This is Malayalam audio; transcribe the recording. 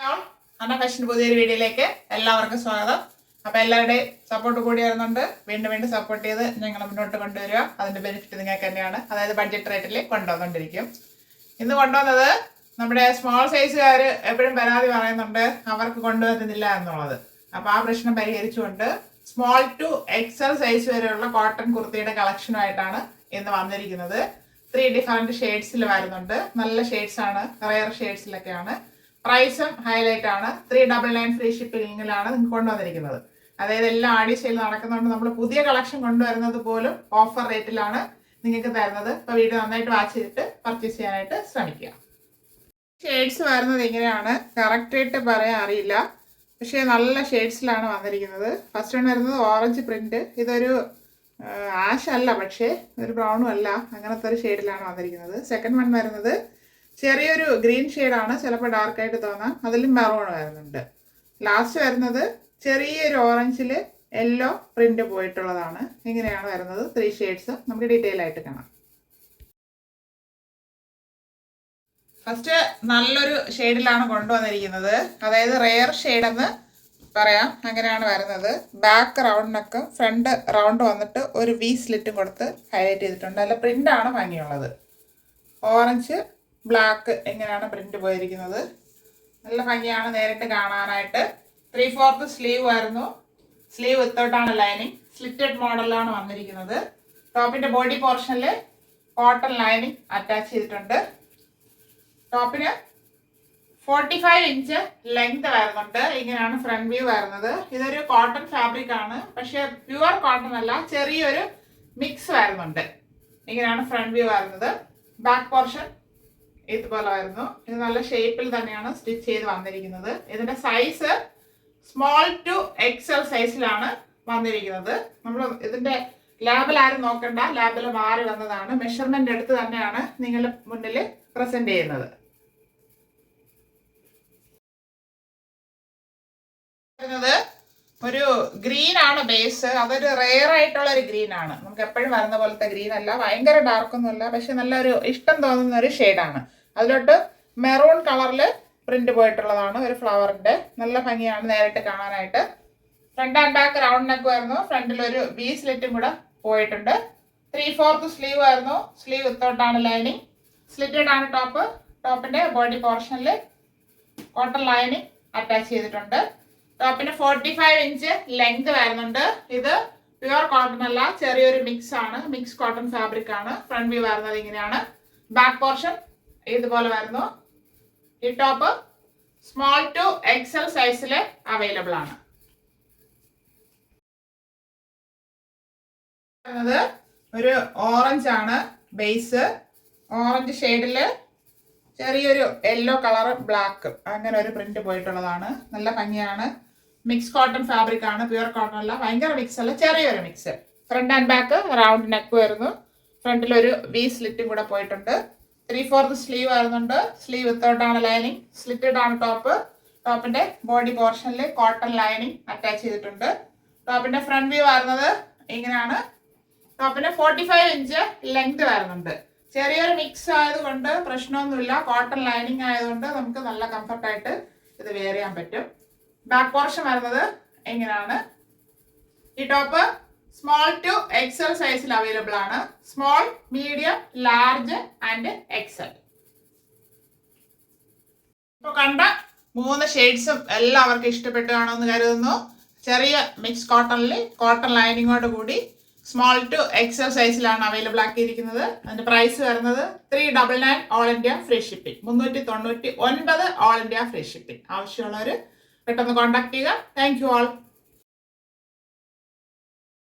അന്ന ഫാഷൻ പുതിയൊരു വീഡിയോയിലേക്ക് എല്ലാവർക്കും സ്വാഗതം. അപ്പോൾ എല്ലാവരുടെയും സപ്പോർട്ട് കൂടി വരുന്നുണ്ട്. വീണ്ടും സപ്പോർട്ട് ചെയ്ത് ഞങ്ങൾ മുന്നോട്ട് കൊണ്ടുവരിക. അതിന്റെ ബെനിഫിറ്റ് നിങ്ങൾക്ക് തന്നെയാണ്. അതായത് ബഡ്ജറ്റ് റേറ്റിൽ കൊണ്ടുവന്നുകൊണ്ടിരിക്കും. ഇന്ന് കൊണ്ടുവന്നത് നമ്മുടെ സ്മോൾ സൈസുകാർ എപ്പോഴും പരാതി പറയുന്നുണ്ട് അവർക്ക് കൊണ്ടുവരുന്നില്ല എന്നുള്ളത്. അപ്പോൾ ആ പ്രശ്നം പരിഹരിച്ചുകൊണ്ട് സ്മോൾ ടു എക്സൽ സൈസ് വരെയുള്ള കോട്ടൺ കുർത്തിയുടെ കളക്ഷനുമായിട്ടാണ് ഇന്ന് വന്നിരിക്കുന്നത്. 3 ഡിഫറെന്റ് ഷെയ്ഡ്സിൽ വരുന്നുണ്ട്. നല്ല ഷെയ്ഡ്സ് ആണ്, റയർ ഷെയ്ഡ്സിലൊക്കെയാണ്. പ്രൈസും ഹൈലൈറ്റ് ആണ്. 399 ഫ്രീ ഷിപ്പിംഗിലാണ് നിങ്ങൾക്ക് കൊണ്ടുവന്നിരിക്കുന്നത്. അതായത് എല്ലാം ആടി സെയിൽ നടക്കുന്നുണ്ട്. നമ്മൾ പുതിയ കളക്ഷൻ കൊണ്ടുവരുന്നത് പോലും ഓഫർ റേറ്റിലാണ് നിങ്ങൾക്ക് തരുന്നത്. അപ്പോൾ വീഡിയോ നന്നായിട്ട് വാച്ച് ചെയ്തിട്ട് പർച്ചേസ് ചെയ്യാനായിട്ട് ശ്രമിക്കുക. ഷെയ്ഡ്സ് വരുന്നത് ഇങ്ങനെയാണ്. കറക്റ്റ് ആയിട്ട് പറയാൻ അറിയില്ല, പക്ഷേ നല്ല ഷെയ്ഡ്സിലാണ് വന്നിരിക്കുന്നത്. ഫസ്റ്റ് വൺ വരുന്നത് ഓറഞ്ച് പ്രിന്റ്. ഇതൊരു ആഷ് അല്ല, പക്ഷേ ഒരു ബ്രൗണും അല്ല, അങ്ങനത്തെ ഒരു ഷെയ്ഡിലാണ് വന്നിരിക്കുന്നത്. സെക്കൻഡ് വൺ വരുന്നത് ചെറിയൊരു ഗ്രീൻ ഷെയ്ഡാണ്, ചിലപ്പോൾ ഡാർക്കായിട്ട് തോന്നാം. അതിലും മെറൂൺ വരുന്നുണ്ട്. ലാസ്റ്റ് വരുന്നത് ചെറിയൊരു ഓറഞ്ചിൽ യെല്ലോ പ്രിന്റ് പോയിട്ടുള്ളതാണ്. ഇങ്ങനെയാണ് വരുന്നത്. 3 ഷെയ്ഡ്സ് നമുക്ക് ഡീറ്റെയിൽ ആയിട്ട് കാണാം. ഫസ്റ്റ് നല്ലൊരു ഷെയ്ഡിലാണ് കൊണ്ടുവന്നിരിക്കുന്നത്. അതായത് റെയർ ഷെയ്ഡ് എന്ന് പറയാം. അങ്ങനെയാണ് വരുന്നത്. ബാക്ക് റൗണ്ടിനൊക്കെ ഫ്രണ്ട് റൗണ്ട് വന്നിട്ട് ഒരു വി സ്ലിറ്റും കൊടുത്ത് ഹൈലൈറ്റ് ചെയ്തിട്ടുണ്ട്. അല്ല പ്രിൻ്റാണ് ഭംഗിയുള്ളത്. ഓറഞ്ച് ബ്ലാക്ക് എങ്ങനെയാണ് പ്രിന്റ് പോയിരിക്കുന്നത്. നല്ല ഭംഗിയാണ് നേരിട്ട് കാണാനായിട്ട്. 3/4 സ്ലീവ് ആയിരുന്നു. സ്ലീവ് വിത്തൗട്ടാണ് ലൈനിങ്. സ്ലിറ്റഡ് മോഡലാണ് വന്നിരിക്കുന്നത്. ടോപ്പിന്റെ ബോഡി പോർഷനിൽ കോട്ടൺ ലൈനിങ് അറ്റാച്ച് ചെയ്തിട്ടുണ്ട്. ടോപ്പിന് 45 ഇഞ്ച് ലെങ്ത് വരുന്നുണ്ട്. ഇങ്ങനെയാണ് ഫ്രണ്ട് വ്യൂ വരുന്നത്. ഇതൊരു കോട്ടൺ ഫാബ്രിക് ആണ്, പക്ഷെ പ്യുവർ കോട്ടൺ അല്ല, ചെറിയൊരു മിക്സ് വരുന്നുണ്ട്. ഇങ്ങനെയാണ് ഫ്രണ്ട് വ്യൂ വരുന്നത്. ബാക്ക് പോർഷൻ ഇതുപോലെ വരുന്നു. ഇത് നല്ല ഷേപ്പിൽ തന്നെയാണ് സ്റ്റിച്ച് ചെയ്ത് വന്നിരിക്കുന്നത്. ഇതിന്റെ സൈസ് സ്മോൾ ടു എക്സൽ സൈസിലാണ് വന്നിരിക്കുന്നത്. നമ്മൾ ഇതിന്റെ ലാബിൽ ആരും നോക്കണ്ട, ലാബിൽ മാറി വന്നതാണ്. മെഷർമെന്റ് എടുത്ത് തന്നെയാണ് നിങ്ങളുടെ മുന്നിൽ പ്രസന്റ് ചെയ്യുന്നത്. ഒരു ഗ്രീൻ ആണ് ബേസ്. അതൊരു റെയർ ആയിട്ടുള്ള ഒരു ഗ്രീൻ ആണ്. നമുക്ക് എപ്പോഴും വരുന്ന പോലത്തെ ഗ്രീൻ അല്ല, ഭയങ്കര ഡാർക്കൊന്നുമല്ല, പക്ഷെ നല്ലൊരു ഇഷ്ടം തോന്നുന്ന ഒരു ഷെയ്ഡാണ്. അതിലോട്ട് മെറൂൺ കളറിൽ പ്രിന്റ് പോയിട്ടുള്ളതാണ്. ഒരു ഫ്ലവറിന്റെ നല്ല ഭംഗിയാണ് നേരിട്ട് കാണാനായിട്ട്. Front and back round neck വരുന്നു. ഫ്രണ്ടിൽ ഒരു വി സ്ലിറ്റും കൂടെ പോയിട്ടുണ്ട്. 3/4 സ്ലീവ് ആയിരുന്നു. സ്ലീവ് വിത്തൗട്ടാണ് ലൈനിങ്. സ്ലിറ്റഡ് ആണ് ടോപ്പ്. ടോപ്പിന്റെ ബോഡി പോർഷനിൽ കോട്ടൺ ലൈനിങ് അറ്റാച്ച് ചെയ്തിട്ടുണ്ട്. ടോപ്പിന് 45 ഇഞ്ച് ലെങ്ത് വരുന്നുണ്ട്. ഇത് പ്യുവർ കോട്ടൺ അല്ല, ചെറിയൊരു മിക്സ് ആണ്. മിക്സ് കോട്ടൺ ഫാബ്രിക് ആണ്. ഫ്രണ്ട് വ്യൂ വരുന്നത് ഇങ്ങനെയാണ്. ബാക്ക് പോർഷൻ ഇതുപോലെ വരുന്നു. ഈ ടോപ്പ് സ്മോൾ ടു എക്സൽ സൈസിൽ അവൈലബിൾ ആണ്. ഒരു ഓറഞ്ച് ആണ് ബേസ്. ഓറഞ്ച് ഷെയ്ഡില് ചെറിയൊരു യെല്ലോ കളർ ബ്ലാക്ക് അങ്ങനെ ഒരു പ്രിന്റ് പോയിട്ടുള്ളതാണ്. നല്ല ഭംഗിയാണ്. മിക്സ് കോട്ടൺ ഫാബ്രിക് ആണ്, പ്യുവർ കോട്ടൺ അല്ല, ഭയങ്കര മിക്സ് അല്ല, ചെറിയൊരു mix. Front and back round neck വരുന്നു. ഫ്രണ്ടിൽ ഒരു വി സ്ലിറ്റും കൂടെ പോയിട്ടുണ്ട്. 3/4 സ്ലീവ് വരുന്നുണ്ട്. സ്ലീവ് വിത്തൗട്ടാണ് ലൈനിങ്. സ്ലിറ്റഡ് ആണ് ടോപ്പ്. ടോപ്പിന്റെ ബോഡി പോർഷനിൽ കോട്ടൺ ലൈനിങ് അറ്റാച്ച് ചെയ്തിട്ടുണ്ട്. ടോപ്പിന്റെ ഫ്രണ്ട് വ്യൂ വരുന്നത് ഇങ്ങനെയാണ്. ടോപ്പിന് 45 ഇഞ്ച് ലെങ്ത് വരുന്നുണ്ട്. ചെറിയൊരു മിക്സ് ആയതുകൊണ്ട് പ്രശ്നമൊന്നുമില്ല. കോട്ടൺ ലൈനിങ് ആയതുകൊണ്ട് നമുക്ക് നല്ല കംഫർട്ടായിട്ട് ഇത് വെയർ ചെയ്യാൻ പറ്റും. ബാക്ക് പോർഷൻ വരുന്നത് എങ്ങനെയാണ്. ഈ ടോപ്പ് സ്മോൾ ടു എക്സൽ സൈസിൽ അവൈലബിൾ ആണ്. Small, medium, large and Excel. ഇപ്പോൾ കണ്ട 3 ഷെയ്ഡ്സും എല്ലാവർക്കും ഇഷ്ടപ്പെട്ടു കാണുമെന്ന് കരുതുന്നു. ചെറിയ മിക്സ് കോട്ടണിൽ കോട്ടൺ ലൈനിങ്ങോട് കൂടി സ്മോൾ ടു എക്സൽ സൈസിലാണ് അവൈലബിൾ ആക്കിയിരിക്കുന്നത്. അതിന്റെ പ്രൈസ് വരുന്നത് 399 all India free shipping. 399 all India free shipping. ആവശ്യമുള്ളവർ പെട്ടെന്ന് കോൺടാക്ട് ചെയ്യുക. Thank you all.